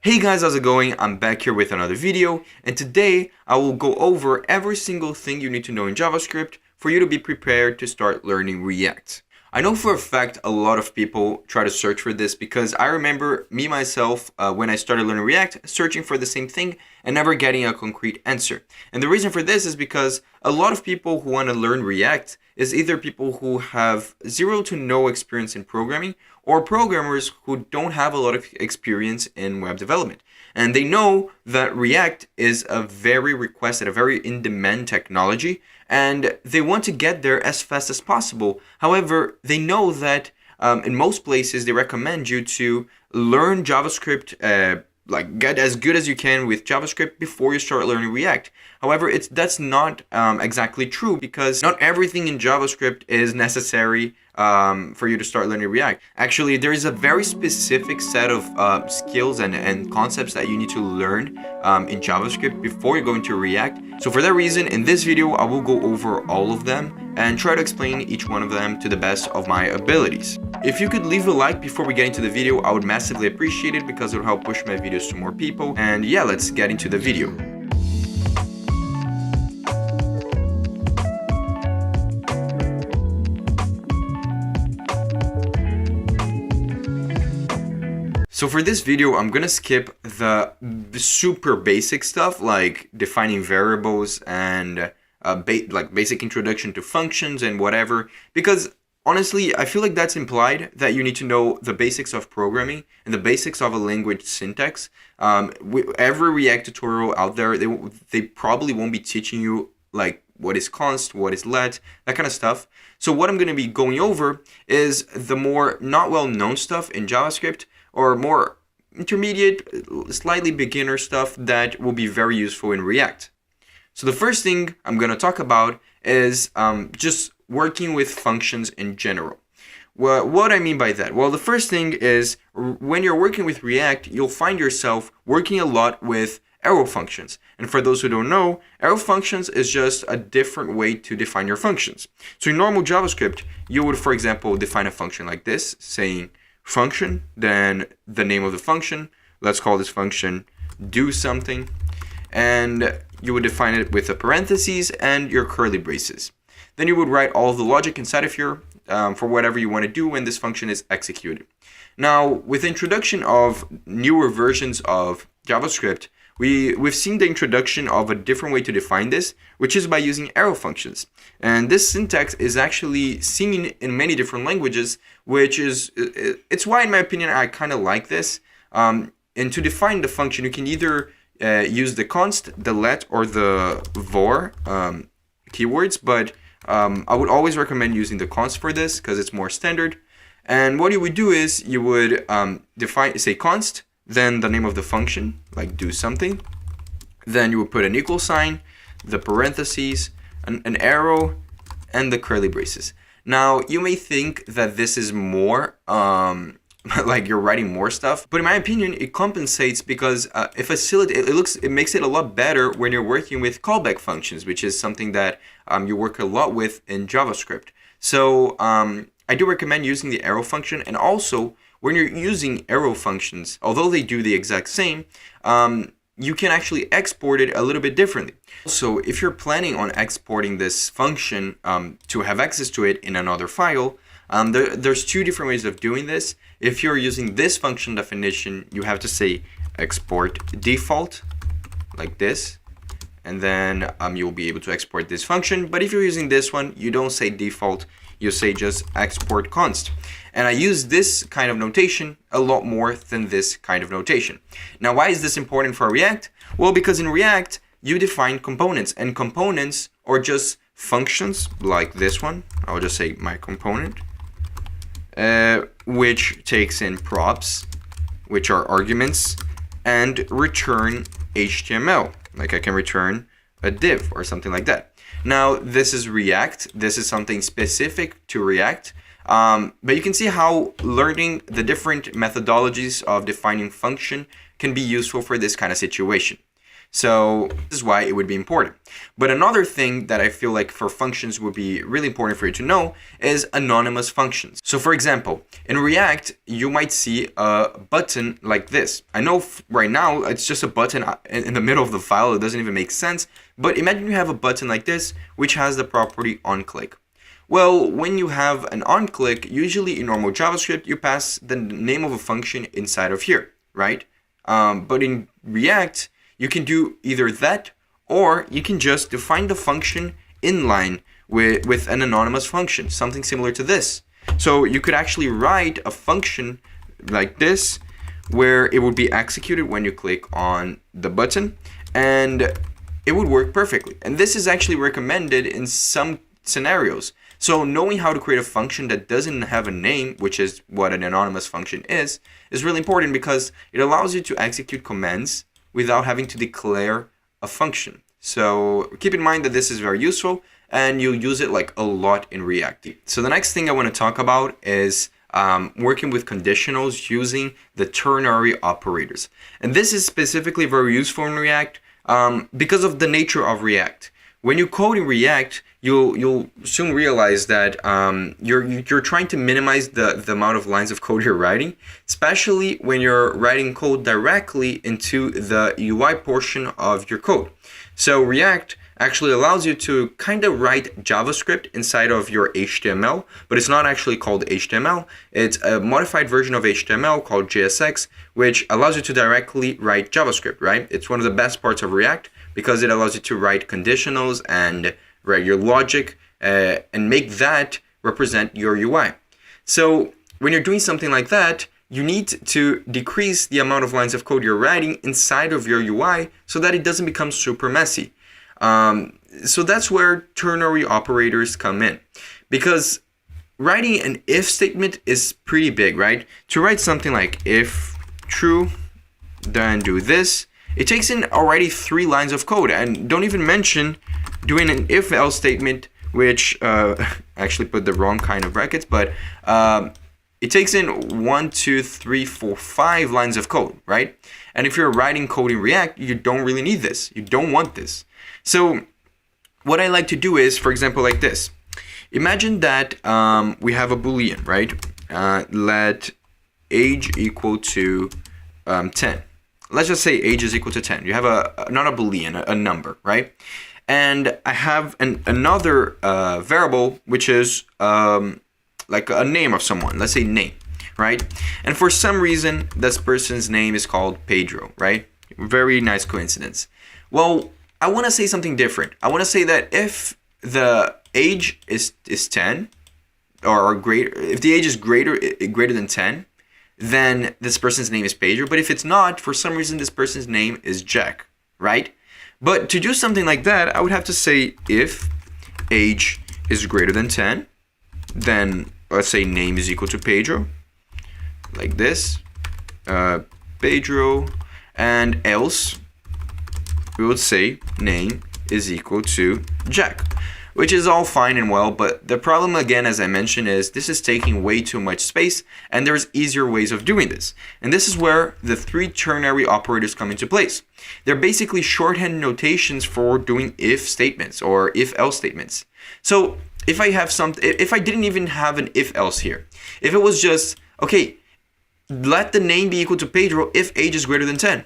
Hey guys, how's it going? I'm back here with another video, and today I will go over every single thing you need to know in JavaScript for you to be prepared to start learning React. I know for a fact a lot of people try to search for this because I remember me myself when I started learning React searching for the same thing and never getting a concrete answer. And the reason for this is because a lot of people who want to learn React is either people who have zero to no experience in programming or programmers who don't have a lot of experience in web development. And they know that React is a very requested, a very in-demand technology, and they want to get there as fast as possible. However, they know that in most places they recommend you to learn JavaScript, like get as good as you can with JavaScript before you start learning React. However, that's not exactly true because not everything in JavaScript is necessary for you to start learning React. Actually, there is a very specific set of skills and concepts that you need to learn in JavaScript before you go into React. So for that reason, in this video, I will go over all of them and try to explain each one of them to the best of my abilities. If you could leave a like before we get into the video, I would massively appreciate it because it will help push my videos to more people. And yeah, let's get into the video. So for this video, I'm gonna skip the super basic stuff like defining variables and like basic introduction to functions and whatever, because honestly, I feel like that's implied that you need to know the basics of programming and the basics of a language syntax. Every React tutorial out there, they probably won't be teaching you like what is const, what is let, that kind of stuff. So what I'm gonna be going over is the more not well-known stuff in JavaScript, or more intermediate, slightly beginner stuff that will be very useful in React. So the first thing I'm going to talk about is just working with functions in general. Well, what I mean by that? Well, the first thing is when you're working with React, you'll find yourself working a lot with arrow functions. And for those who don't know, arrow functions is just a different way to define your functions. So in normal JavaScript, you would, for example, define a function like this, saying function, then the name of the function. Let's call this function do something. And you would define it with a parentheses and your curly braces. Then you would write all of the logic inside of here for whatever you want to do when this function is executed. Now, with the introduction of newer versions of JavaScript, we've seen the introduction of a different way to define this, which is by using arrow functions. And this syntax is actually seen in many different languages, which is, it's why, in my opinion, I kind of like this. And to define the function, you can either use the const, the let, or the var keywords, but I would always recommend using the const for this because it's more standard. And what you would do is you would say const, then the name of the function, like do something. Then you would put an equal sign, the parentheses, an arrow, and the curly braces. Now, you may think that this is more, like you're writing more stuff, but in my opinion, it compensates because it makes it a lot better when you're working with callback functions, which is something that you work a lot with in JavaScript. So I do recommend using the arrow function, and also when you're using arrow functions, although they do the exact same, you can actually export it a little bit differently. So if you're planning on exporting this function to have access to it in another file, there's two different ways of doing this. If you're using this function definition, you have to say export default, like this, and then you'll be able to export this function. But if you're using this one, you don't say default, you say just export const. And I use this kind of notation a lot more than this kind of notation. Now, why is this important for React? Well, because in React, you define components, and components are just functions like this one. I'll just say my component, which takes in props, which are arguments, and return HTML. Like I can return a div or something like that. Now, this is React. This is something specific to React. But you can see how learning the different methodologies of defining function can be useful for this kind of situation. So this is why it would be important. But another thing that I feel like for functions would be really important for you to know is anonymous functions. So for example, in React, you might see a button like this. I know right now it's just a button in the middle of the file. It doesn't even make sense. But imagine you have a button like this, which has the property onClick. Well, when you have an onClick, usually in normal JavaScript, you pass the name of a function inside of here, right? But in React, you can do either that, or you can just define the function inline with an anonymous function, something similar to this. So you could actually write a function like this, where it would be executed when you click on the button, and it would work perfectly. And this is actually recommended in some scenarios. So knowing how to create a function that doesn't have a name, which is what an anonymous function is really important because it allows you to execute commands without having to declare a function. So keep in mind that this is very useful and you'll use it like a lot in React. So the next thing I want to talk about is working with conditionals using the ternary operators. And this is specifically very useful in React because of the nature of React. When you code in React, you'll soon realize that you're trying to minimize the amount of lines of code you're writing, especially when you're writing code directly into the UI portion of your code. So React actually allows you to kind of write JavaScript inside of your HTML, but it's not actually called HTML. It's a modified version of HTML called JSX, which allows you to directly write JavaScript, right? It's one of the best parts of React because it allows you to write conditionals and write your logic and make that represent your UI. So when you're doing something like that, you need to decrease the amount of lines of code you're writing inside of your UI so that it doesn't become super messy. So that's where ternary operators come in, because writing an if statement is pretty big, right? To write something like if true, then do this, it takes in already 3 lines of code, and don't even mention doing an if-else statement, which actually put the wrong kind of brackets, but it takes in 1, 2, 3, 4, 5 lines of code, right? And if you're writing code in React, you don't really need this. You don't want this. So what I like to do is, for example, like this. Imagine that we have a Boolean, right? Let age equal to 10. Let's just say age is equal to 10. You have not a Boolean, a number, right? And I have another variable, which is like a name of someone. Let's say name, right? And for some reason, this person's name is called Pedro, right? Very nice coincidence. Well, I want to say something different. I want to say that if the age is 10, or greater, if the age is greater than 10, then this person's name is Pedro. But if it's not, for some reason, this person's name is Jack, right? But to do something like that, I would have to say if age is greater than 10, then let's say name is equal to Pedro, like this, Pedro, and else we would say name is equal to Jack, which is all fine and well, but the problem again, as I mentioned, is this is taking way too much space and there's easier ways of doing this. And this is where the 3 ternary operators come into place. They're basically shorthand notations for doing if statements or if else statements. So if I didn't even have an if else here, if it was just, okay, let the name be equal to Pedro if age is greater than 10.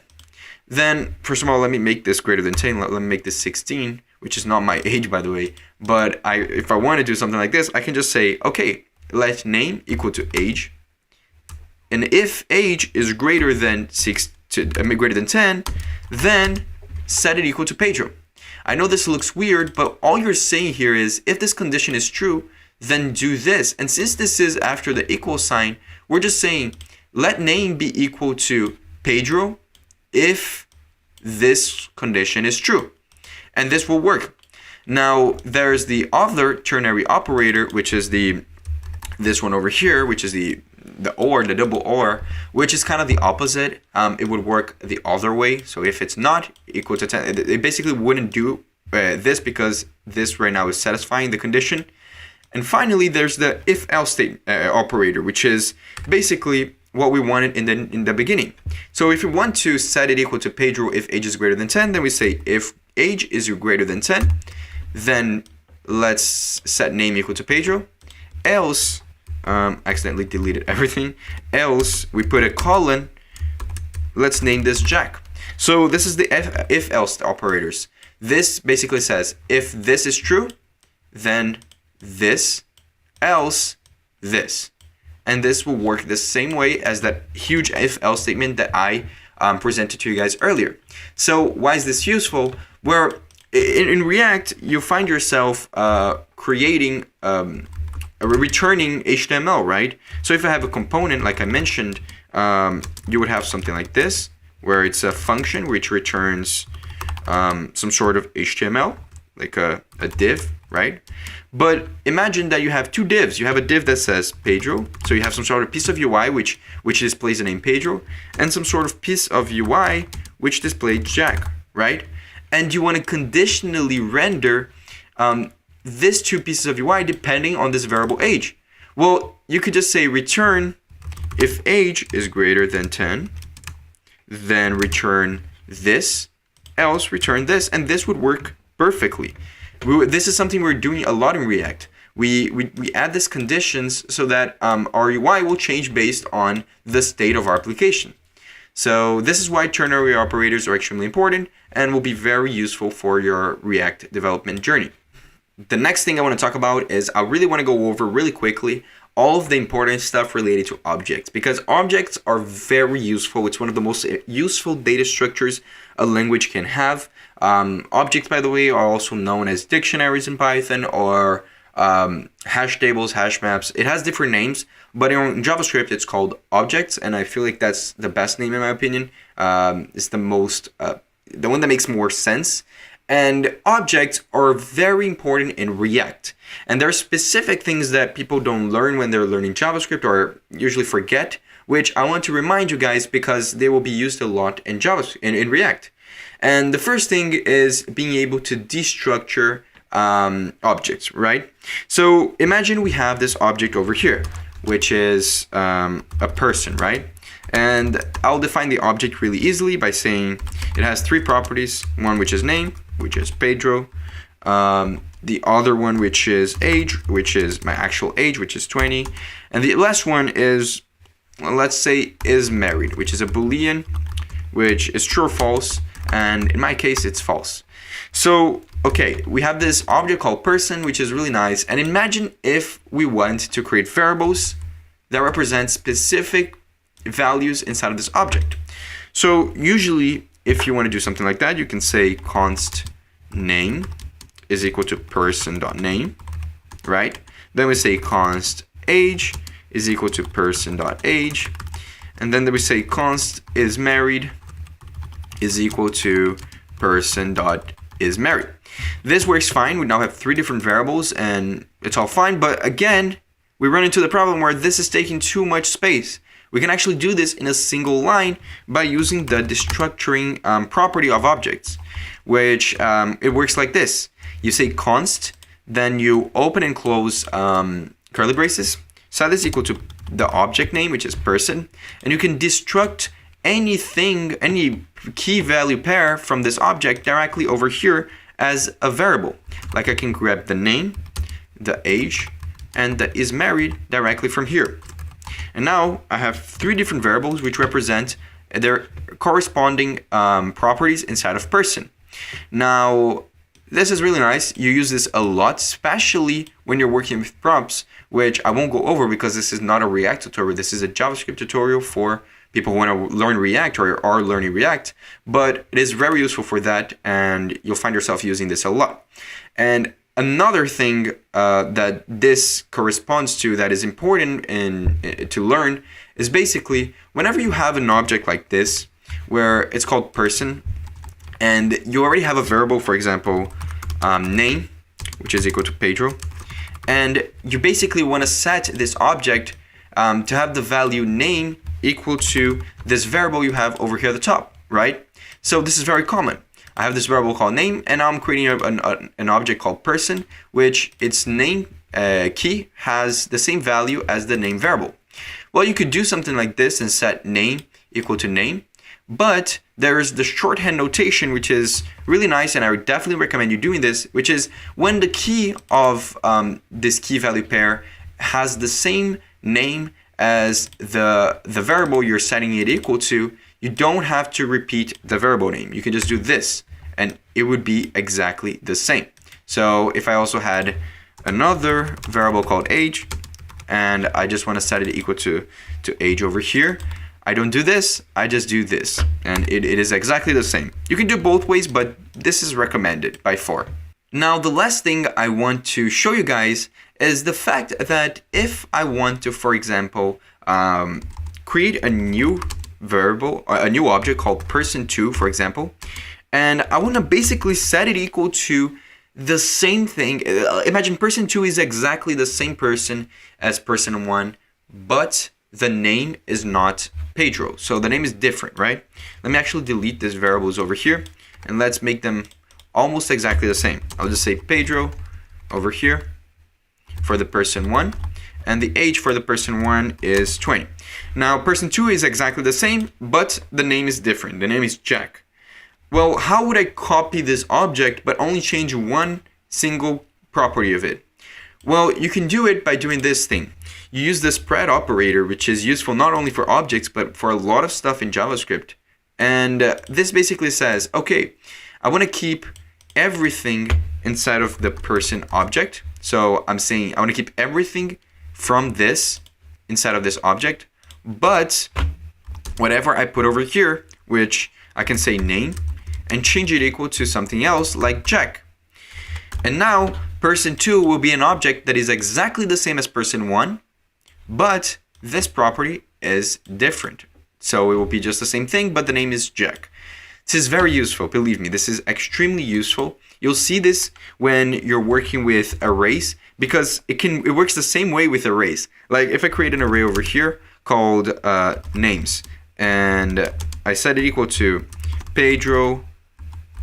Then, first of all, let me make this greater than 10. Let me make this 16, which is not my age, by the way. But if I want to do something like this, I can just say, okay, let name equal to age. And if age is greater than 10, then set it equal to Pedro. I know this looks weird, but all you're saying here is if this condition is true, then do this. And since this is after the equal sign, we're just saying let name be equal to Pedro if this condition is true. And this will work. Now, there's the other ternary operator, which is this one over here, which is the double or, which is kind of the opposite. It would work the other way. So if it's not equal to 10, it basically wouldn't do this because this right now is satisfying the condition. And finally, there's the if-else operator, which is basically what we wanted in the beginning. So if we want to set it equal to Pedro if age is greater than 10, then we say if age is greater than 10, then let's set name equal to Pedro. Else, accidentally deleted everything. Else, we put a colon. Let's name this Jack. So this is the if-else operators. This basically says if this is true, then this, else this. And this will work the same way as that huge if-else statement that I presented to you guys earlier. So why is this useful? Where in React, you find yourself creating returning HTML, right? So if I have a component, like I mentioned, you would have something like this, where it's a function which returns some sort of HTML, like a div, right? But imagine that you have two divs. You have a div that says Pedro, so you have some sort of piece of UI which displays the name Pedro, and some sort of piece of UI which displays Jack, right? And you want to conditionally render these two pieces of UI depending on this variable age. Well, you could just say return if age is greater than 10, then return this, else return this, and this would work perfectly. This is something we're doing a lot in React. We add these conditions so that our UI will change based on the state of our application. So this is why ternary operators are extremely important and will be very useful for your React development journey. The next thing I want to talk about is I really want to go over really quickly all of the important stuff related to objects, because objects are very useful. It's one of the most useful data structures a language can have. Objects, by the way, are also known as dictionaries in Python, or hash tables, hash maps. It has different names, but in JavaScript it's called objects, and I feel like that's the best name in my opinion. It's the most, the one that makes more sense. And objects are very important in React. And there are specific things that people don't learn when they're learning JavaScript, or usually forget, which I want to remind you guys because they will be used a lot in JavaScript, in React. And the first thing is being able to destructure objects, right? So imagine we have this object over here, which is a person, right? And I'll define the object really easily by saying it has three properties. One which is name, which is Pedro. The other one which is age, which is my actual age, which is 20. And the last one is, well, let's say is married, which is a Boolean, which is true or false. And in my case, it's false. So, okay, we have this object called person, which is really nice. And imagine if we want to create variables that represent specific values inside of this object. So usually, if you want to do something like that, you can say const name is equal to person.name, right? Then we say const age is equal to person.age. And then we say const is married is equal to person.isMarried. This works fine. We now have three different variables and it's all fine. But again, we run into the problem where this is taking too much space. We can actually do this in a single line by using the destructuring property of objects, which it works like this. You say const, then you open and close curly braces, set this equal to the object name, which is person, and you can destruct anything, any key value pair from this object directly over here as a variable. Like I can grab the name, the age, and the is married directly from here. And now I have three different variables which represent their corresponding properties inside of person. Now, this is really nice. You use this a lot, especially when you're working with prompts, which I won't go over because this is not a React tutorial. This is a JavaScript tutorial for people who want to learn React or are learning React. But it is very useful for that, and you'll find yourself using this a lot. And another thing that this corresponds to that is important to learn is basically whenever you have an object like this, where it's called person, and you already have a variable, for example, name, which is equal to Pedro, and you basically want to set this object to have the value name equal to this variable you have over here at the top, right? So this is very common. I have this variable called name, and now I'm creating an object called person, which its name key has the same value as the name variable. Well, you could do something like this and set name equal to name, but there's the shorthand notation, which is really nice, and I would definitely recommend you doing this, which is when the key of this key value pair has the same name as the variable you're setting it equal to, you don't have to repeat the variable name. You can just do this, and it would be exactly the same. So if I also had another variable called age, and I just want to set it equal to age over here, I don't do this, I just do this, and it is exactly the same. You can do both ways, but this is recommended by far. Now, the last thing I want to show you guys is the fact that if I want to, for example, create a new variable, a new object called person2, for example, and I want to basically set it equal to the same thing. Imagine person2 is exactly the same person as person1, but the name is not Pedro. So the name is different, right? Let me actually delete these variables over here, and let's make them almost exactly the same. I'll just say Pedro over here for the person1, and the age for the person1 is 20. Now person2 is exactly the same, but the name is different. The name is Jack. Well, how would I copy this object but only change one single property of it? Well, you can do it by doing this thing. You use the spread operator, which is useful not only for objects, but for a lot of stuff in JavaScript. And this basically says, okay, I want to keep everything inside of the person object. So I'm saying I want to keep everything from this inside of this object, but whatever I put over here, which I can say name, and change it equal to something else like Jack. And now person2 will be an object that is exactly the same as person1, but this property is different. So it will be just the same thing, but the name is Jack. This is very useful, believe me, this is extremely useful. You'll see this when you're working with arrays, because it works the same way with arrays. Like if I create an array over here called names, and I set it equal to Pedro,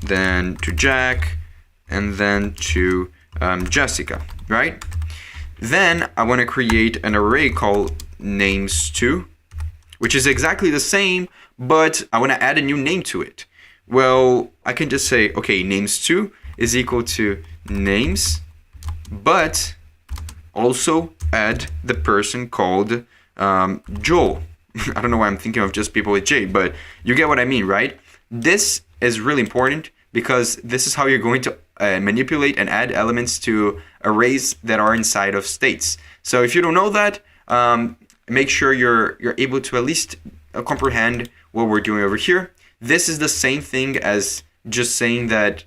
then to Jack, and then to Jessica, right? Then I want to create an array called names2, which is exactly the same, but I want to add a new name to it. Well, I can just say, okay, names2 is equal to names, but also add the person called Joel. I don't know why I'm thinking of just people with J, but you get what I mean, right? This is really important because this is how you're going to manipulate and add elements to arrays that are inside of states. So if you don't know that, make sure you're able to at least comprehend what we're doing over here. This is the same thing as just saying that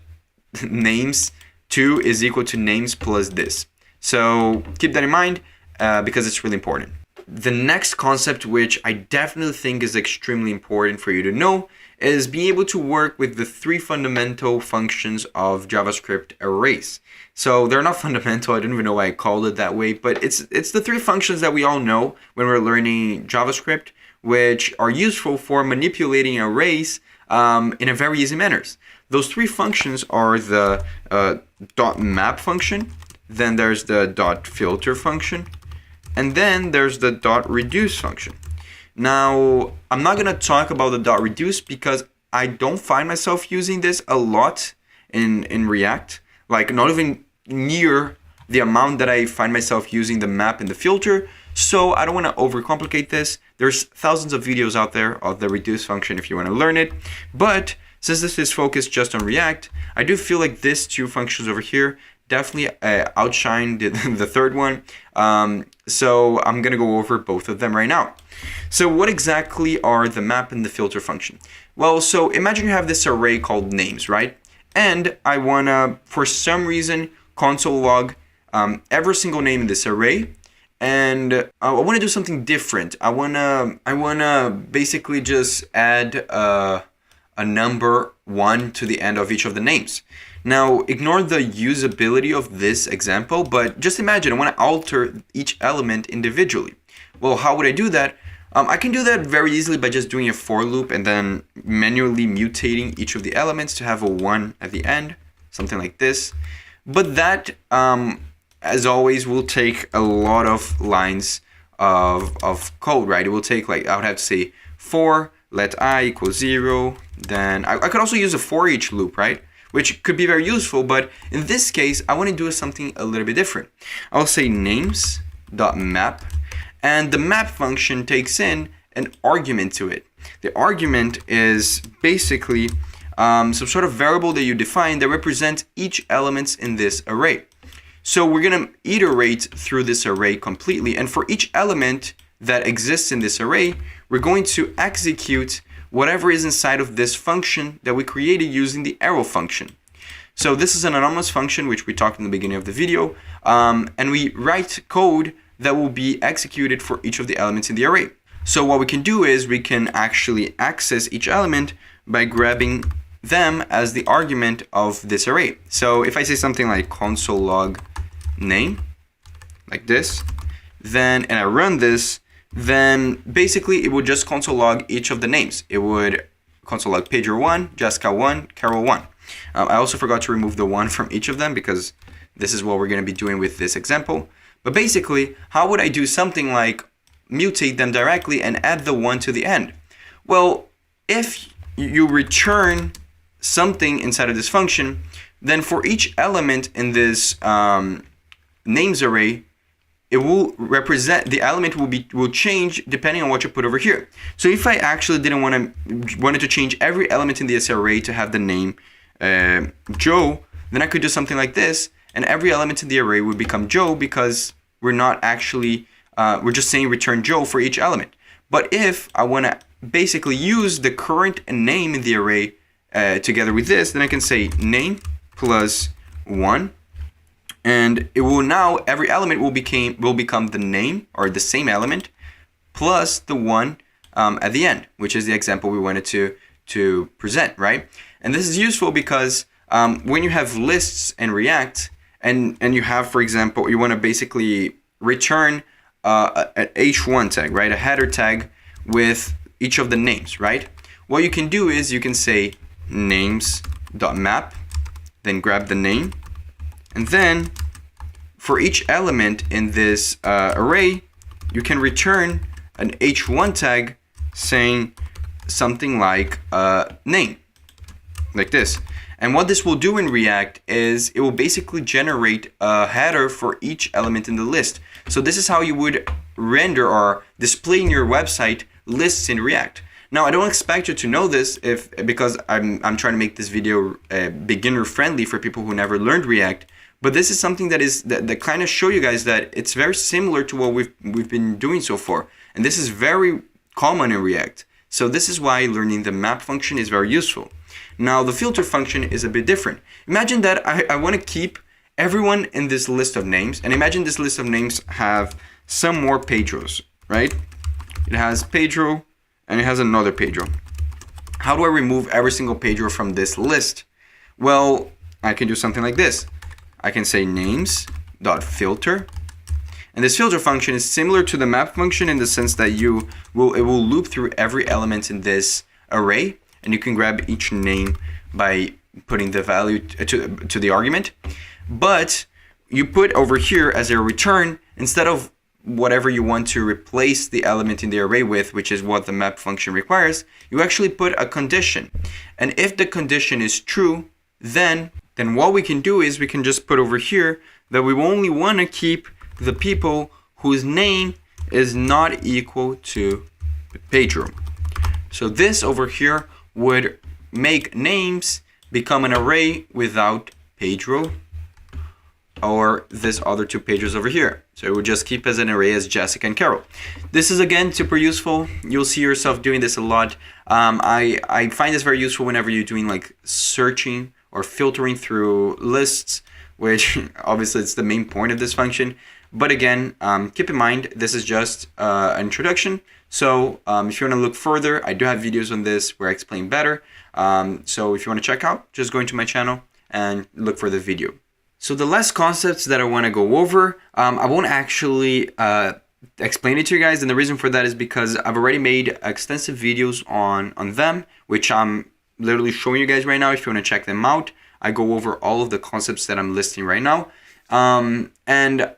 names2 is equal to names plus this. So keep that in mind because it's really important. The next concept, which I definitely think is extremely important for you to know, is being able to work with the three fundamental functions of JavaScript arrays. So they're not fundamental, I don't even know why I called it that way, but it's the three functions that we all know when we're learning JavaScript, which are useful for manipulating arrays in a very easy manner. Those three functions are the .map function, then there's the .filter function, and then there's the .reduce function. Now, I'm not going to talk about the .reduce because I don't find myself using this a lot in React. Like not even near the amount that I find myself using the map and the filter. So I don't want to overcomplicate this. There's thousands of videos out there of the reduce function if you want to learn it. But since this is focused just on React, I do feel like these two functions over here definitely outshine the third one. So I'm going to go over both of them right now. So what exactly are the map and the filter function? Well, so imagine you have this array called names, right? And I want to, for some reason, console log every single name in this array. And I want to do something different. I want to basically just add a number 1 to the end of each of the names. Now, ignore the usability of this example, but just imagine I want to alter each element individually. Well, how would I do that? I can do that very easily by just doing a for loop and then manually mutating each of the elements to have a 1 at the end, something like this. But that, as always, will take a lot of lines of code, right? It will take, like, I would have to say for let I equal 0. Then I could also use a for each loop, right? Which could be very useful, but in this case, I want to do something a little bit different. I'll say names.map, and the map function takes in an argument to it. The argument is basically some sort of variable that you define that represents each element in this array. So we're going to iterate through this array completely, and for each element that exists in this array, we're going to execute whatever is inside of this function that we created using the arrow function. So this is an anonymous function, which we talked in the beginning of the video, and we write code that will be executed for each of the elements in the array. So what we can do is we can actually access each element by grabbing them as the argument of this array. So if I say something like console log name, like this, and I run this, then basically it would just console log each of the names. It would console log Pedro 1, Jessica 1, Carol 1. I also forgot to remove the 1 from each of them because this is what we're going to be doing with this example. But basically, how would I do something like mutate them directly and add the 1 to the end? Well, if you return something inside of this function, then for each element in this names array, it will represent, the element will change depending on what you put over here. So if I actually wanted to change every element in this array to have the name Joe, then I could do something like this, and every element in the array would become Joe because we're not actually, we're just saying return Joe for each element. But if I want to basically use the current name in the array together with this, then I can say name plus 1. And it will now, every element will become the name, or the same element, plus the 1 at the end, which is the example we wanted to present, right? And this is useful because when you have lists in React, and you have, for example, you want to basically return an h1 tag, right? A header tag with each of the names, right? What you can do is you can say names.map, then grab the name, and then for each element in this array, you can return an h1 tag saying something like name, like this. And what this will do in React is it will basically generate a header for each element in the list. So this is how you would render or display in your website lists in React. Now, I don't expect you to know this because I'm trying to make this video beginner friendly for people who never learned React. But this is something that kind of show you guys that it's very similar to what we've been doing so far. And this is very common in React. So this is why learning the map function is very useful. Now, the filter function is a bit different. Imagine that I want to keep everyone in this list of names, and imagine this list of names have some more Pedros, right? It has Pedro, and it has another Pedro. How do I remove every single Pedro from this list? Well, I can do something like this. I can say names.filter. And this filter function is similar to the map function in the sense that it will loop through every element in this array, and you can grab each name by putting the value to the argument. But you put over here as a return, instead of whatever you want to replace the element in the array with, which is what the map function requires, you actually put a condition. And if the condition is true, then what we can do is we can just put over here that we only want to keep the people whose name is not equal to Pedro. So this over here would make names become an array without Pedro or this other two Pedros over here. So it would just keep as an array as Jessica and Carol. This is, again, super useful. You'll see yourself doing this a lot. I find this very useful whenever you're doing like searching or filtering through lists, which obviously it's the main point of this function. But again, keep in mind, this is just an introduction. So if you want to look further, I do have videos on this where I explain better. So if you want to check out, just go into my channel and look for the video. So the last concepts that I want to go over, I won't actually explain it to you guys. And the reason for that is because I've already made extensive videos on them, which I'm literally showing you guys right now. If you want to check them out, I go over all of the concepts that I'm listing right now. And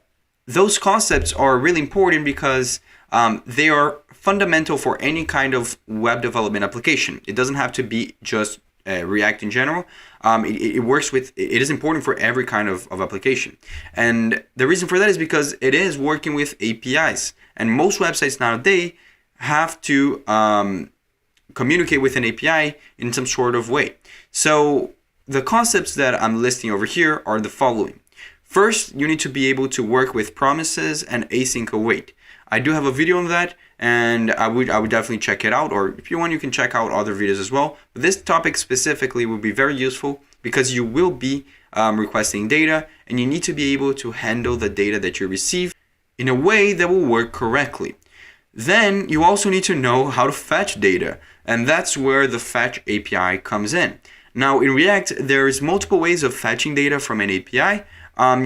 those concepts are really important because they are fundamental for any kind of web development application. It doesn't have to be just React in general. It works with, it is important for every kind of application. And the reason for that is because it is working with APIs. And most websites nowadays have to communicate with an API in some sort of way. So the concepts that I'm listing over here are the following. First, you need to be able to work with promises and async await. I do have a video on that, and I would definitely check it out, or if you want, you can check out other videos as well. But this topic specifically will be very useful because you will be requesting data, and you need to be able to handle the data that you receive in a way that will work correctly. Then you also need to know how to fetch data, and that's where the fetch API comes in. Now in React, there's multiple ways of fetching data from an API.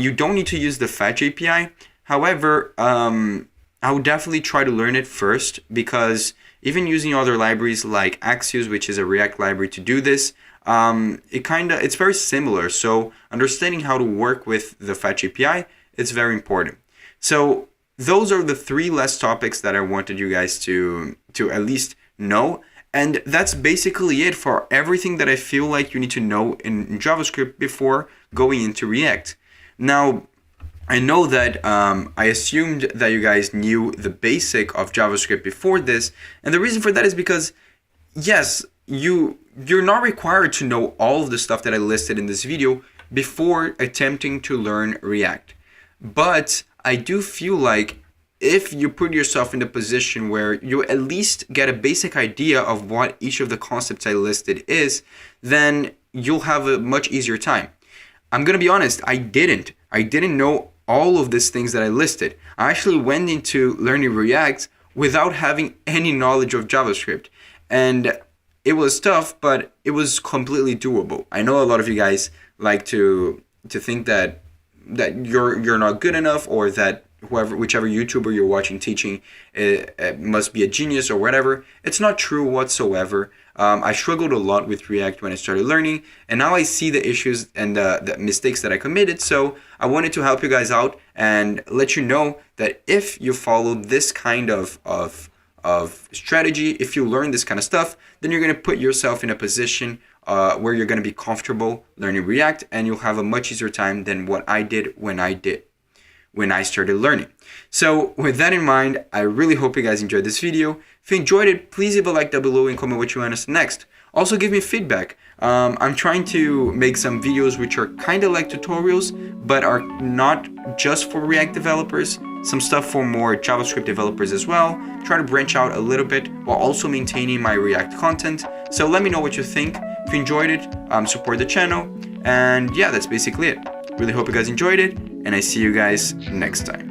You don't need to use the fetch API. However, I would definitely try to learn it first, because even using other libraries like Axios, which is a React library to do this, it's very similar. So understanding how to work with the fetch API is very important. So those are the 3 last topics that I wanted you guys to at least know. And that's basically it for everything that I feel like you need to know in JavaScript before going into React. Now, I know that I assumed that you guys knew the basic of JavaScript before this, and the reason for that is because, yes, you're not required to know all of the stuff that I listed in this video before attempting to learn React. But I do feel like if you put yourself in a position where you at least get a basic idea of what each of the concepts I listed is, then you'll have a much easier time. I'm gonna be honest, I didn't know all of these things that I listed. I actually went into learning React without having any knowledge of JavaScript. And it was tough, but it was completely doable. I know a lot of you guys like to think that you're not good enough, or that whichever YouTuber you're watching teaching must be a genius or whatever. It's not true whatsoever. I struggled a lot with React when I started learning, and now I see the issues and the mistakes that I committed. So I wanted to help you guys out and let you know that if you follow this kind of strategy, if you learn this kind of stuff, then you're going to put yourself in a position where you're going to be comfortable learning React, and you'll have a much easier time than what I did when I started learning. So with that in mind, I really hope you guys enjoyed this video. If you enjoyed it, please leave a like down below and comment what you want us next. Also give me feedback. I'm trying to make some videos which are kind of like tutorials, but are not just for React developers. Some stuff for more JavaScript developers as well. Try to branch out a little bit while also maintaining my React content. So let me know what you think. If you enjoyed it, support the channel. And yeah, that's basically it. Really hope you guys enjoyed it, and I see you guys next time.